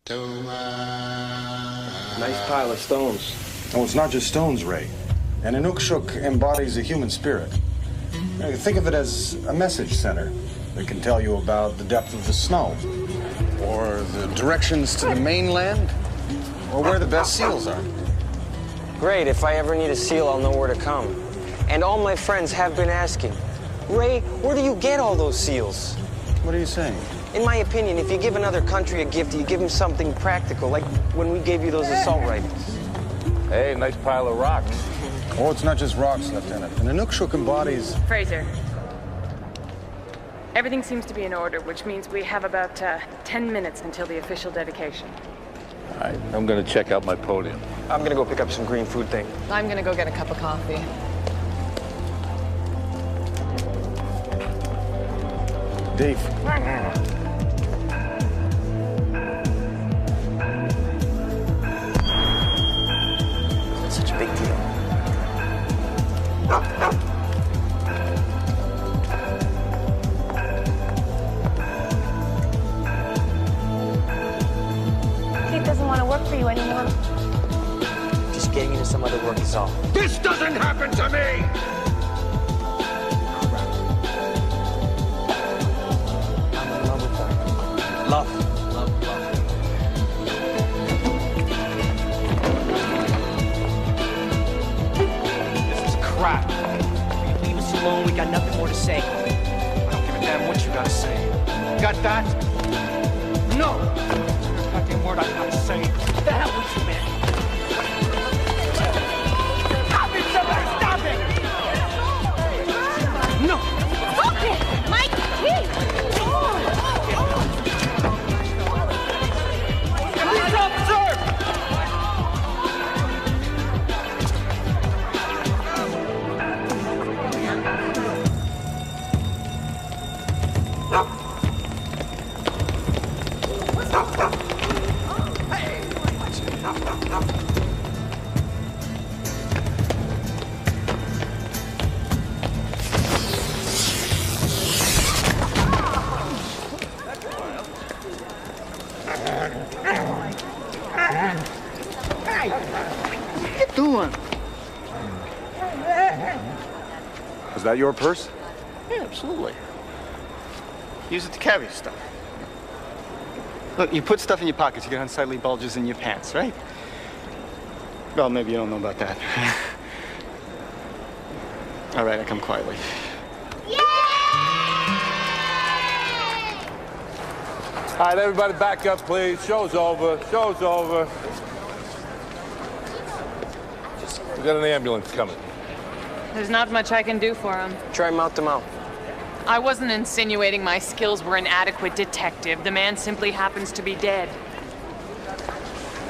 Nice pile of stones. Oh, it's not just stones, Ray. An Inukshuk embodies a human spirit. Think of it as a message center that can tell you about the depth of the snow, or the directions to the mainland, or where the best seals are. Great, if I ever need a seal, I'll know where to come. And all my friends have been asking, Ray, where do you get all those seals? What are you saying? In my opinion, if you give another country a gift, you give them something practical, like when we gave you those assault rifles. Hey, nice pile of rocks. Oh, it's not just rocks, Lieutenant. An Inukshuk embodies... Fraser. Everything seems to be in order, which means we have about 10 minutes until the official dedication. All right, I'm gonna check out my podium. I'm gonna go pick up some green food thing. I'm gonna go get a cup of coffee. Dave. Such a big deal. Keith doesn't want to work for you anymore. Just getting into some other work is all. This doesn't happen to me! I'm in love with her. Love. Crap. You leave us alone, we got nothing more to say. I don't give a damn what you gotta say. Got that? No! Goddamn word I gotta say. What the hell with you, man? Stop it, somebody! Stop it! No! Stop it! Mike, Keith! Police officer! Is that your purse? Yeah, absolutely. Use it to carry stuff. Look, you put stuff in your pockets, you get unsightly bulges in your pants, right? Well, maybe you don't know about that. All right, I come quietly. All right, everybody back up, please. Show's over. Show's over. We got an ambulance coming. There's not much I can do for him. Try mouth to mouth. I wasn't insinuating my skills were inadequate, detective. The man simply happens to be dead.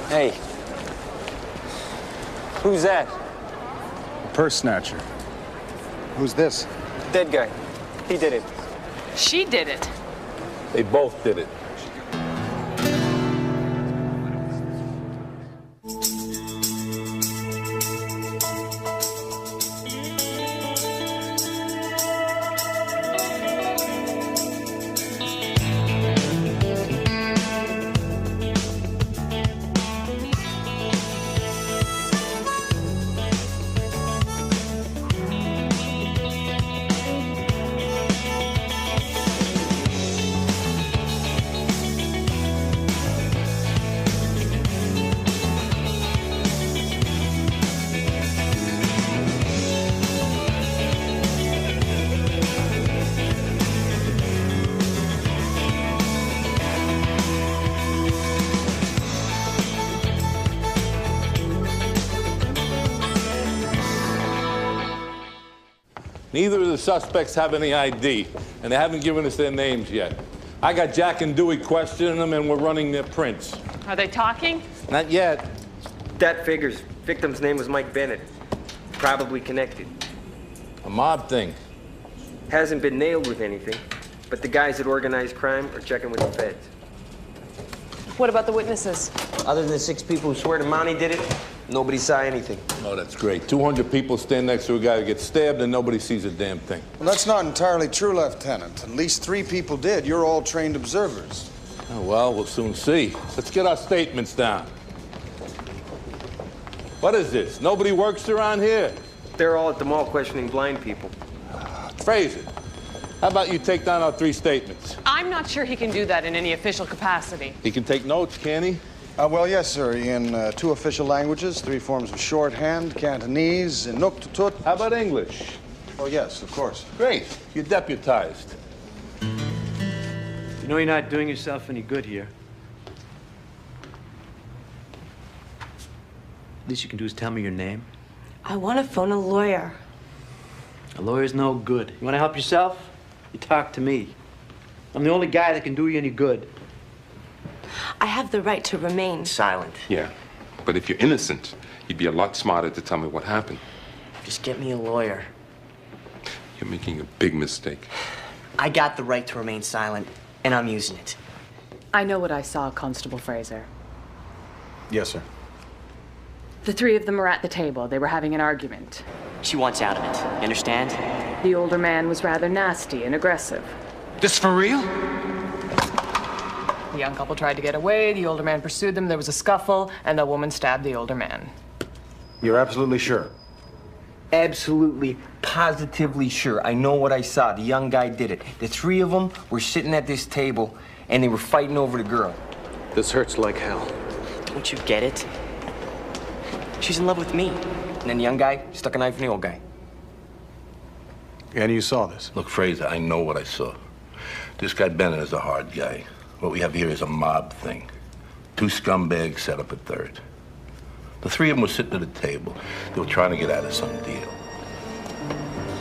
Hey. Who's that? Purse snatcher. Who's this? Dead guy. He did it. She did it. They both did it. Neither of the suspects have any ID, and they haven't given us their names yet. I got Jack and Dewey questioning them, and we're running their prints. Are they talking? Not yet. That figures. Victim's name was Mike Bennett. Probably connected. A mob thing. Hasn't been nailed with anything, but the guys at organized crime are checking with the feds. What about the witnesses? Other than 6 people who swear to Monty did it, nobody saw anything. Oh, that's great. 200 people stand next to a guy who gets stabbed and nobody sees a damn thing. Well, that's not entirely true, Lieutenant. At least 3 people did. You're all trained observers. Oh, well, we'll soon see. Let's get our statements down. What is this? Nobody works around here? They're all at the mall questioning blind people. Fraser, how about you take down our 3 statements? I'm not sure he can do that in any official capacity. He can take notes, can he? Well, yes, sir. In 2 official languages, 3 forms of shorthand, Cantonese, Inuktitut. How about English? Oh, yes, of course. Great. You're deputized. You know you're not doing yourself any good here. Least you can do is tell me your name. I want to phone a lawyer. A lawyer's no good. You want to help yourself? You talk to me. I'm the only guy that can do you any good. I have the right to remain silent. Yeah, but if you're innocent, you'd be a lot smarter to tell me what happened. Just get me a lawyer. You're making a big mistake. I got the right to remain silent, and I'm using it. I know what I saw, Constable Fraser. Yes, sir. The 3 of them were at the table. They were having an argument. She wants out of it. You understand? The older man was rather nasty and aggressive. This for real? The young couple tried to get away. The older man pursued them. There was a scuffle, and the woman stabbed the older man. You're absolutely sure? Absolutely, positively sure. I know what I saw. The young guy did it. The 3 of them were sitting at this table, and they were fighting over the girl. This hurts like hell. Don't you get it? She's in love with me. And then the young guy stuck a knife in the old guy. And you saw this? Look, Fraser, I know what I saw. This guy Bennett is a hard guy. What we have here is a mob thing. 2 scumbags set up a 3rd. The 3 of them were sitting at a table. They were trying to get out of some deal.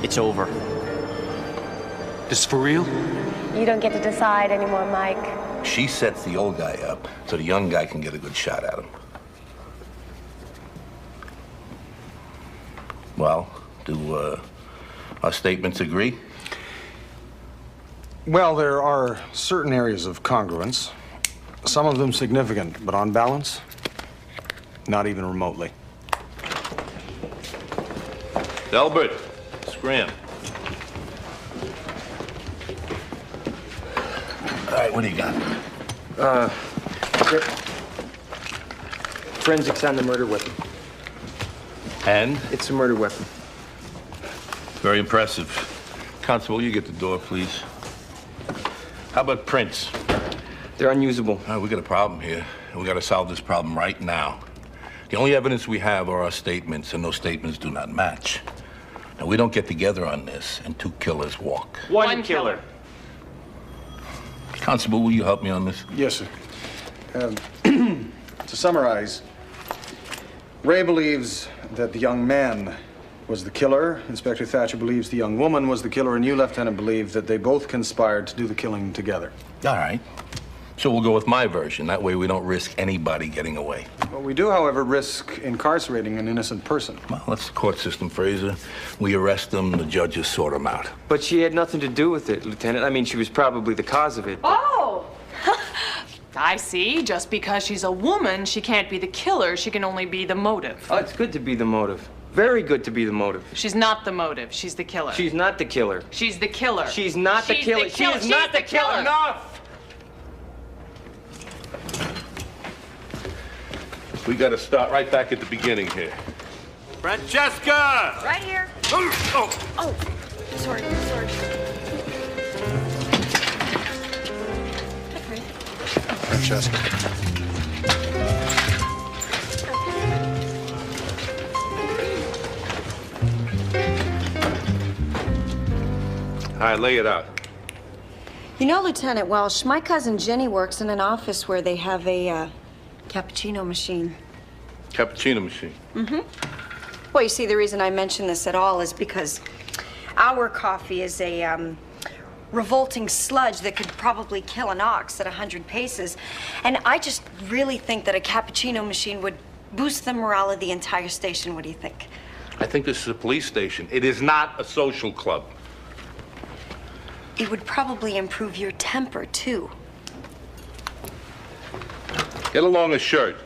It's over. This for real? You don't get to decide anymore, Mike. She sets the old guy up so the young guy can get a good shot at him. Well, do our statements agree? Well, there are certain areas of congruence. Some of them significant, but on balance, not even remotely. Delbert, scram. All right, what do you got? Forensics on the murder weapon. And? It's a murder weapon. Very impressive. Constable, you get the door, please. How about prints? They're unusable. All right, we got a problem here, and we got to solve this problem right now. The only evidence we have are our statements, and those statements do not match. Now, we don't get together on this, and 2 killers walk. One killer. Constable, will you help me on this? Yes, sir. To summarize, Ray believes that the young man was the killer. Inspector Thatcher believes the young woman was the killer, and you, Lieutenant, believe that they both conspired to do the killing together. All right. So we'll go with my version. That way we don't risk anybody getting away. Well, we do, however, risk incarcerating an innocent person. Well, that's the court system, Fraser. We arrest them, the judges sort them out. But she had nothing to do with it, Lieutenant. I mean, she was probably the cause of it. Oh! I see. Just because she's a woman, she can't be the killer. She can only be the motive. Oh, it's good to be the motive. Very good to be the motive. She's not the motive. She's the killer. She's not the killer. She's the killer. She's not the killer. She is not the killer. Enough! We got to start right back at the beginning here. Francesca! Right here. Oh! Oh, sorry. Francesca. All right, lay it out. You know, Lieutenant Welsh, my cousin Jenny works in an office where they have a cappuccino machine. Cappuccino machine. Well, you see, the reason I mention this at all is because our coffee is a revolting sludge that could probably kill an ox at 100 paces. And I just really think that a cappuccino machine would boost the morale of the entire station. What do you think? I think this is a police station. It is not a social club. It would probably improve your temper, too. Get a longer shirt.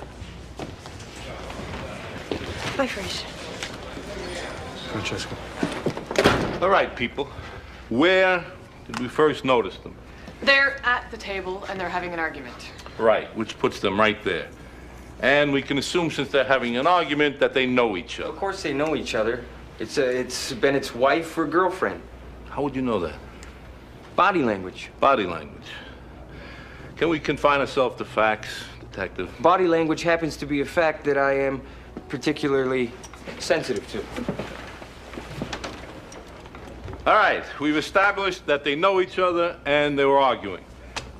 Bye, Fraser. Francesca. All right, people. Where did we first notice them? They're at the table and they're having an argument. Right, which puts them right there. And we can assume, since they're having an argument, that they know each other. Of course they know each other. It's Bennett's wife or girlfriend. How would you know that? Body language. Body language. Can we confine ourselves to facts, Detective? Body language happens to be a fact that I am particularly sensitive to. All right, we've established that they know each other and they were arguing.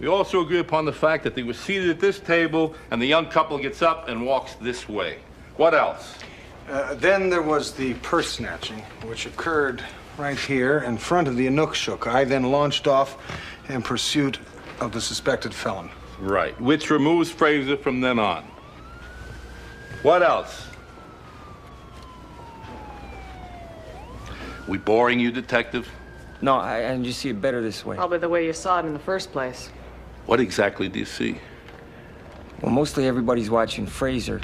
We also agree upon the fact that they were seated at this table and the young couple gets up and walks this way. What else? Then there was the purse snatching, which occurred right here in front of the Inukshuk. I then launched off in pursuit of the suspected felon. Right, which removes Fraser from then on. What else? We boring you, Detective? No, I just see it better this way. Probably the way you saw it in the first place. What exactly do you see? Well, mostly everybody's watching Fraser.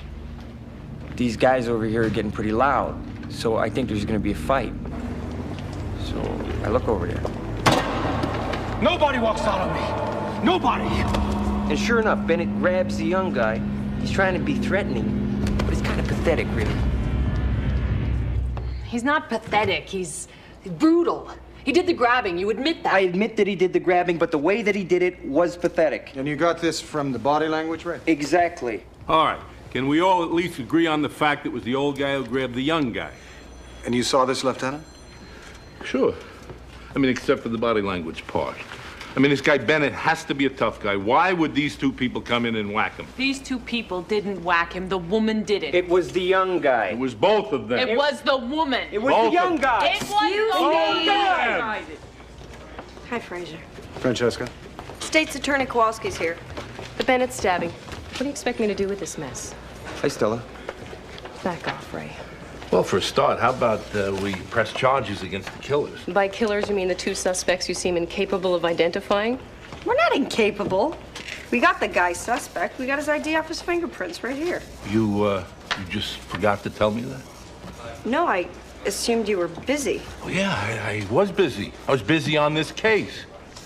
These guys over here are getting pretty loud, so I think there's gonna be a fight. So I look over there. Nobody walks out on me. Nobody. And sure enough, Bennett grabs the young guy. He's trying to be threatening, but it's kind of pathetic, really. He's not pathetic. He's brutal. He did the grabbing. You admit that. I admit that he did the grabbing, but the way that he did it was pathetic. And you got this from the body language, right? Exactly. All right. Can we all at least agree on the fact it was the old guy who grabbed the young guy? And you saw this, Lieutenant? Sure. I mean, except for the body language part. I mean, this guy Bennett has to be a tough guy. Why would these two people come in and whack him? These two people didn't whack him. The woman did it. It was the young guy. It was both of them. It was the woman. It was the young guy. It was the young guy. Hi, Fraser. Francesca? State's Attorney Kowalski's here. The Bennett stabbing. What do you expect me to do with this mess? Hi, Stella. Back off, Ray. Well, for a start, how about we press charges against the killers? By killers, you mean the two suspects you seem incapable of identifying? We're not incapable. We got the guy suspect. We got his ID off his fingerprints right here. You just forgot to tell me that? No, I assumed you were busy. Oh, yeah, I was busy. I was busy on this case.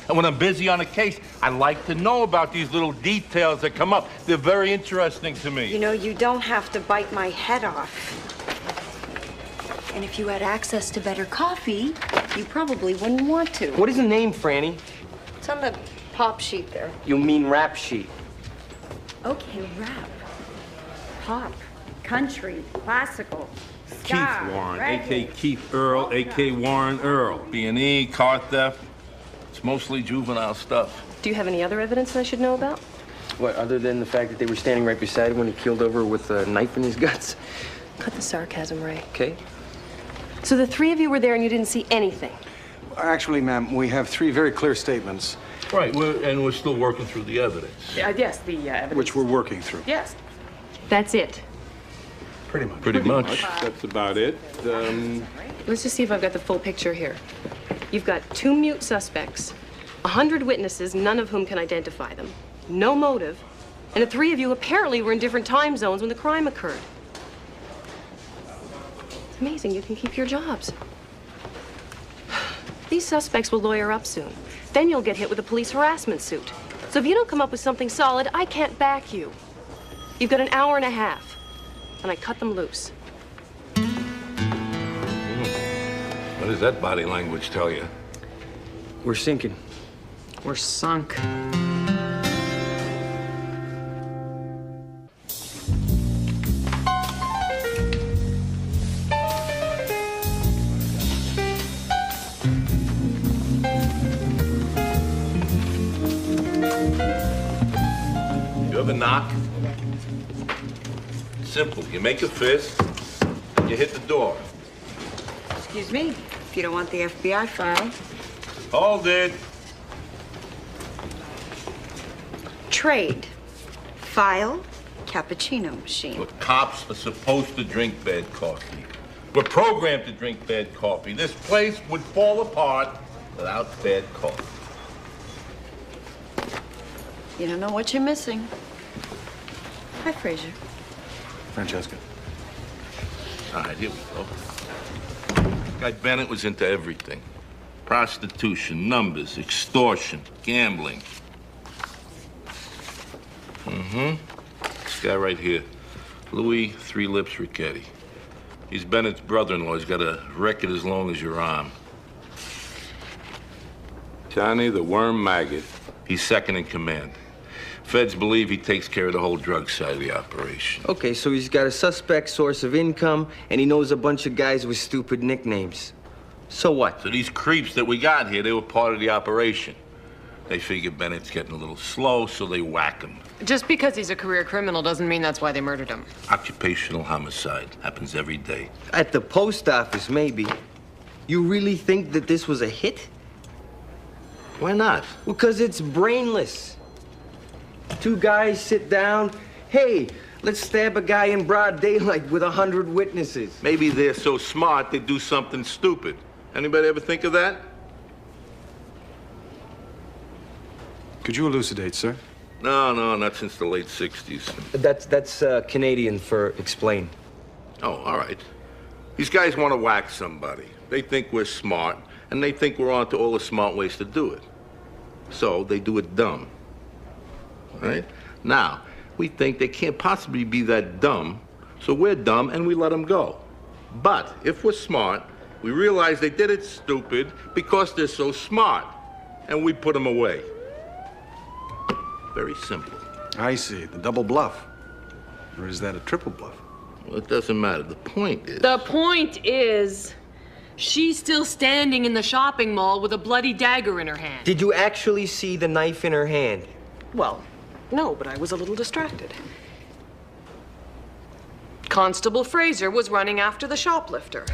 And when I'm busy on a case, I like to know about these little details that come up. They're very interesting to me. You know, you don't have to bite my head off. And if you had access to better coffee, you probably wouldn't want to. What is the name, Franny? It's on the pop sheet there. You mean rap sheet? Okay, rap. Pop. Country. Classical. Keith Ska, Warren, reggae. a.k.a. Keith Earl, a.k.a. Warren Earl. B&E, car theft. It's mostly juvenile stuff. Do you have any other evidence I should know about? What, other than the fact that they were standing right beside him when he killed over with a knife in his guts? Cut the sarcasm, Ray. Okay. So the three of you were there and you didn't see anything? Actually, ma'am, we have three very clear statements. Right, we're still working through the evidence. Yes, the evidence. Which we're working through. Yes. That's it. Pretty much. Pretty much. That's about it. Let's just see if I've got the full picture here. You've got two mute suspects, 100 witnesses, none of whom can identify them, no motive, and the three of you apparently were in different time zones when the crime occurred. It's amazing you can keep your jobs. These suspects will lawyer up soon. Then you'll get hit with a police harassment suit. So if you don't come up with something solid, I can't back you. You've got an hour and a half, and I cut them loose. What does that body language tell you? We're sinking. We're sunk. You ever knock? Simple. You make a fist, you hit the door. Excuse me, if you don't want the FBI file. Hold it. Trade. File. Cappuccino machine. Look, cops are supposed to drink bad coffee. We're programmed to drink bad coffee. This place would fall apart without bad coffee. You don't know what you're missing. Hi, Fraser. Francesca. All right, here we go. Guy Bennett was into everything. Prostitution, numbers, extortion, gambling. This guy right here, Louis Three Lips Ricchetti. He's Bennett's brother-in-law. He's got a record as long as your arm. Johnny the Worm Maggot. He's second in command. Feds believe he takes care of the whole drug side of the operation. Okay, so he's got a suspect source of income, and he knows a bunch of guys with stupid nicknames. So what? So these creeps that we got here, they were part of the operation. They figure Bennett's getting a little slow, so they whack him. Just because he's a career criminal doesn't mean that's why they murdered him. Occupational homicide. Happens every day. At the post office, maybe. You really think that this was a hit? Why not? Because it's brainless. Two guys sit down. Hey, let's stab a guy in broad daylight with 100 witnesses. Maybe they're so smart they do something stupid. Anybody ever think of that? Could you elucidate, sir? No, not since the late 60s. That's Canadian for explain. Oh, all right. These guys want to whack somebody. They think we're smart, and they think we're onto all the smart ways to do it. So they do it dumb. Right? Now, we think they can't possibly be that dumb, so we're dumb and we let them go. But if we're smart, we realize they did it stupid because they're so smart, and we put them away. Very simple. I see. The double bluff. Or is that a triple bluff? Well, it doesn't matter. The point is... The point is, she's still standing in the shopping mall with a bloody dagger in her hand. Did you actually see the knife in her hand? Well, no, but I was a little distracted. Constable Fraser was running after the shoplifter.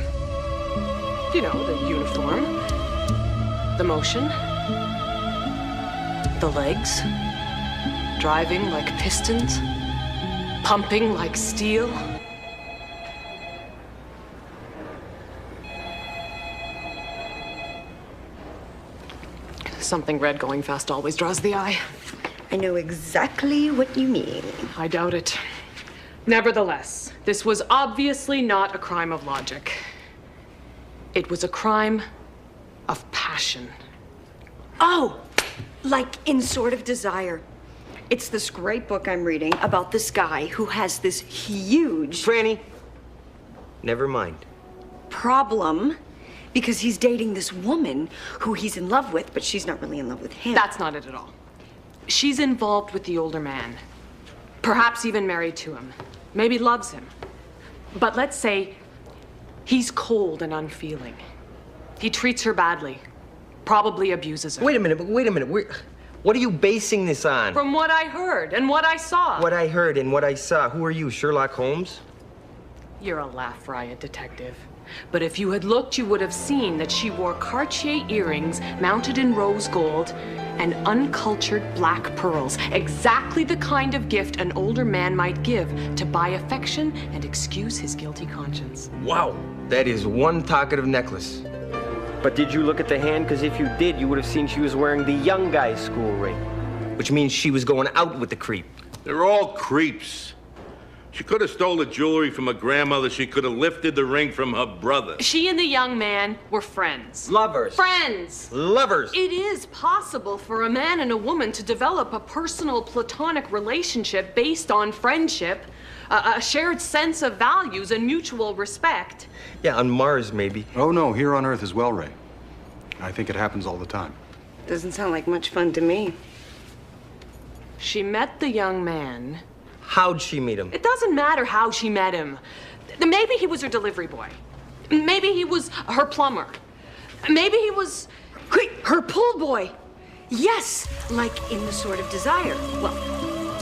You know, the uniform, the motion, the legs, driving like pistons, pumping like steel. Something red going fast always draws the eye. I know exactly what you mean. I doubt it. Nevertheless, this was obviously not a crime of logic. It was a crime of passion. Oh, like in Sort of Desire. It's this great book I'm reading about this guy who has this huge... Franny, never mind. ...problem because he's dating this woman who he's in love with, but she's not really in love with him. That's not it at all. She's involved with the older man. Perhaps even married to him. Maybe loves him. But let's say he's cold and unfeeling. He treats her badly. Probably abuses her. Wait a minute. What are you basing this on? From what I heard and what I saw. What I heard and what I saw. Who are you, Sherlock Holmes? You're a laugh riot detective. But if you had looked, you would have seen that she wore Cartier earrings mounted in rose gold and uncultured black pearls. Exactly the kind of gift an older man might give to buy affection and excuse his guilty conscience. Wow, that is one talkative necklace. But did you look at the hand? Because if you did, you would have seen she was wearing the young guy's school ring, which means she was going out with the creep. They're all creeps. She could have stole the jewelry from her grandmother. She could have lifted the ring from her brother. She and the young man were friends. Lovers. Friends. Lovers. It is possible for a man and a woman to develop a personal platonic relationship based on friendship, a shared sense of values and mutual respect. Yeah, on Mars, maybe. Oh, no, here on Earth as well, Ray. I think it happens all the time. Doesn't sound like much fun to me. She met the young man. How'd she meet him? It doesn't matter how she met him. Maybe he was her delivery boy. Maybe he was her plumber. Maybe he was... Wait, her pool boy. Yes, like in The Sort of Desire. Well,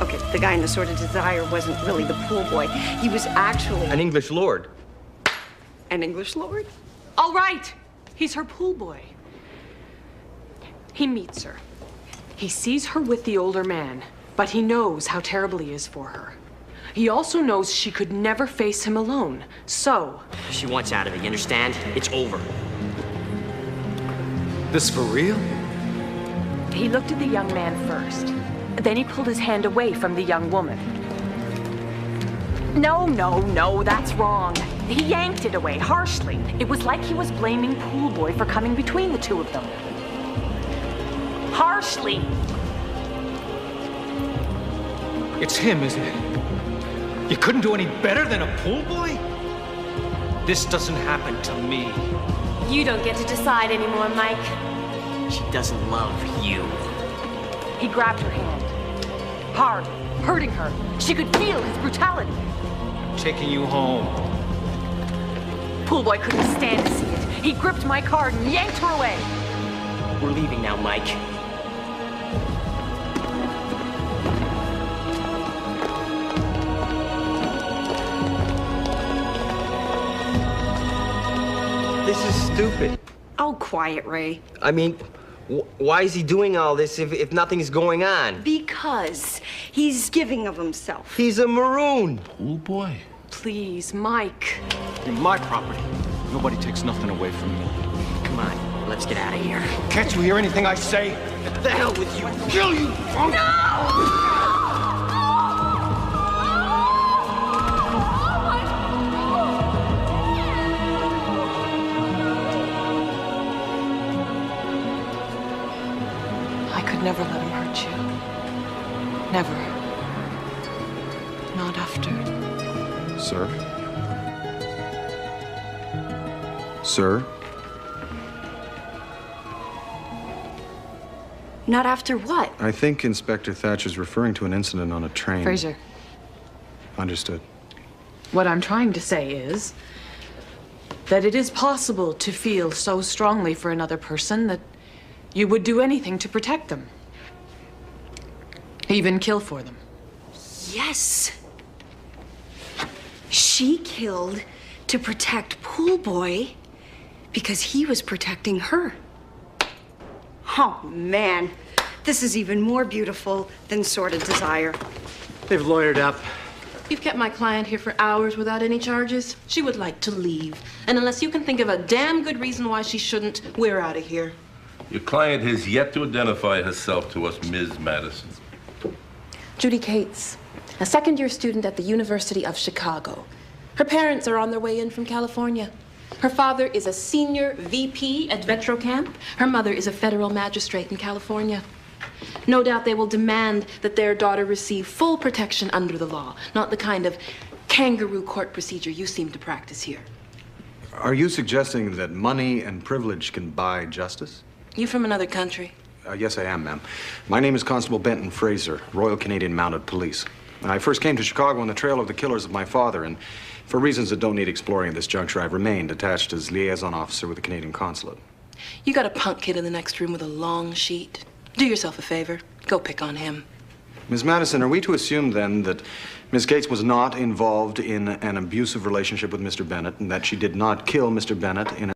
okay, the guy in The Sort of Desire wasn't really the pool boy. He was actually... An English lord. An English lord? All right, he's her pool boy. He meets her. He sees her with the older man, but he knows how terrible he is for her. He also knows she could never face him alone, so... She wants out of it, you understand? It's over. This for real? He looked at the young man first. Then he pulled his hand away from the young woman. No, that's wrong. He yanked it away harshly. It was like he was blaming Pool Boy for coming between the two of them. Harshly. It's him, isn't it? You couldn't do any better than a pool boy? This doesn't happen to me. You don't get to decide anymore, Mike. She doesn't love you. He grabbed her hand. Hard, hurting her. She could feel his brutality. Taking you home. Pool Boy couldn't stand to see it. He gripped my card and yanked her away. We're leaving now, Mike. This is stupid. Oh, quiet, Ray. I mean, why is he doing all this if nothing's going on? Because he's giving of himself. He's a maroon. Pool boy? Please, Mike. My property. Nobody takes nothing away from me. Come on, let's get out of here. Can't you hear anything I say? The hell with you! Kill you, punk! I could never let him hurt you. Never. Not after. Sir? Sir? Not after what? I think Inspector Thatcher's referring to an incident on a train. Fraser, Understood. what I'm trying to say is that it is possible to feel so strongly for another person that you would do anything to protect them. Even kill for them. Yes. She killed to protect Pool Boy because he was protecting her. Oh, man. This is even more beautiful than sordid desire. They've lawyered up. You've kept my client here for hours without any charges. She would like to leave. And unless you can think of a damn good reason why she shouldn't, we're out of here. Your client has yet to identify herself to us, Ms. Madison. Judy Cates, a second-year student at the University of Chicago. Her parents are on their way in from California. Her father is a senior VP at Vetro Camp. Her mother is a federal magistrate in California. No doubt they will demand that their daughter receive full protection under the law, not the kind of kangaroo court procedure you seem to practice here. Are you suggesting that money and privilege can buy justice? You from another country? Yes, I am, ma'am. My name is Constable Benton Fraser, Royal Canadian Mounted Police. I first came to Chicago on the trail of the killers of my father, and for reasons that don't need exploring at this juncture, I've remained attached as liaison officer with the Canadian Consulate. You got a punk kid in the next room with a long sheet. Do yourself a favor. Go pick on him. Ms. Madison, are we to assume then that Ms. Cates was not involved in an abusive relationship with Mr. Bennett and that she did not kill Mr. Bennett in a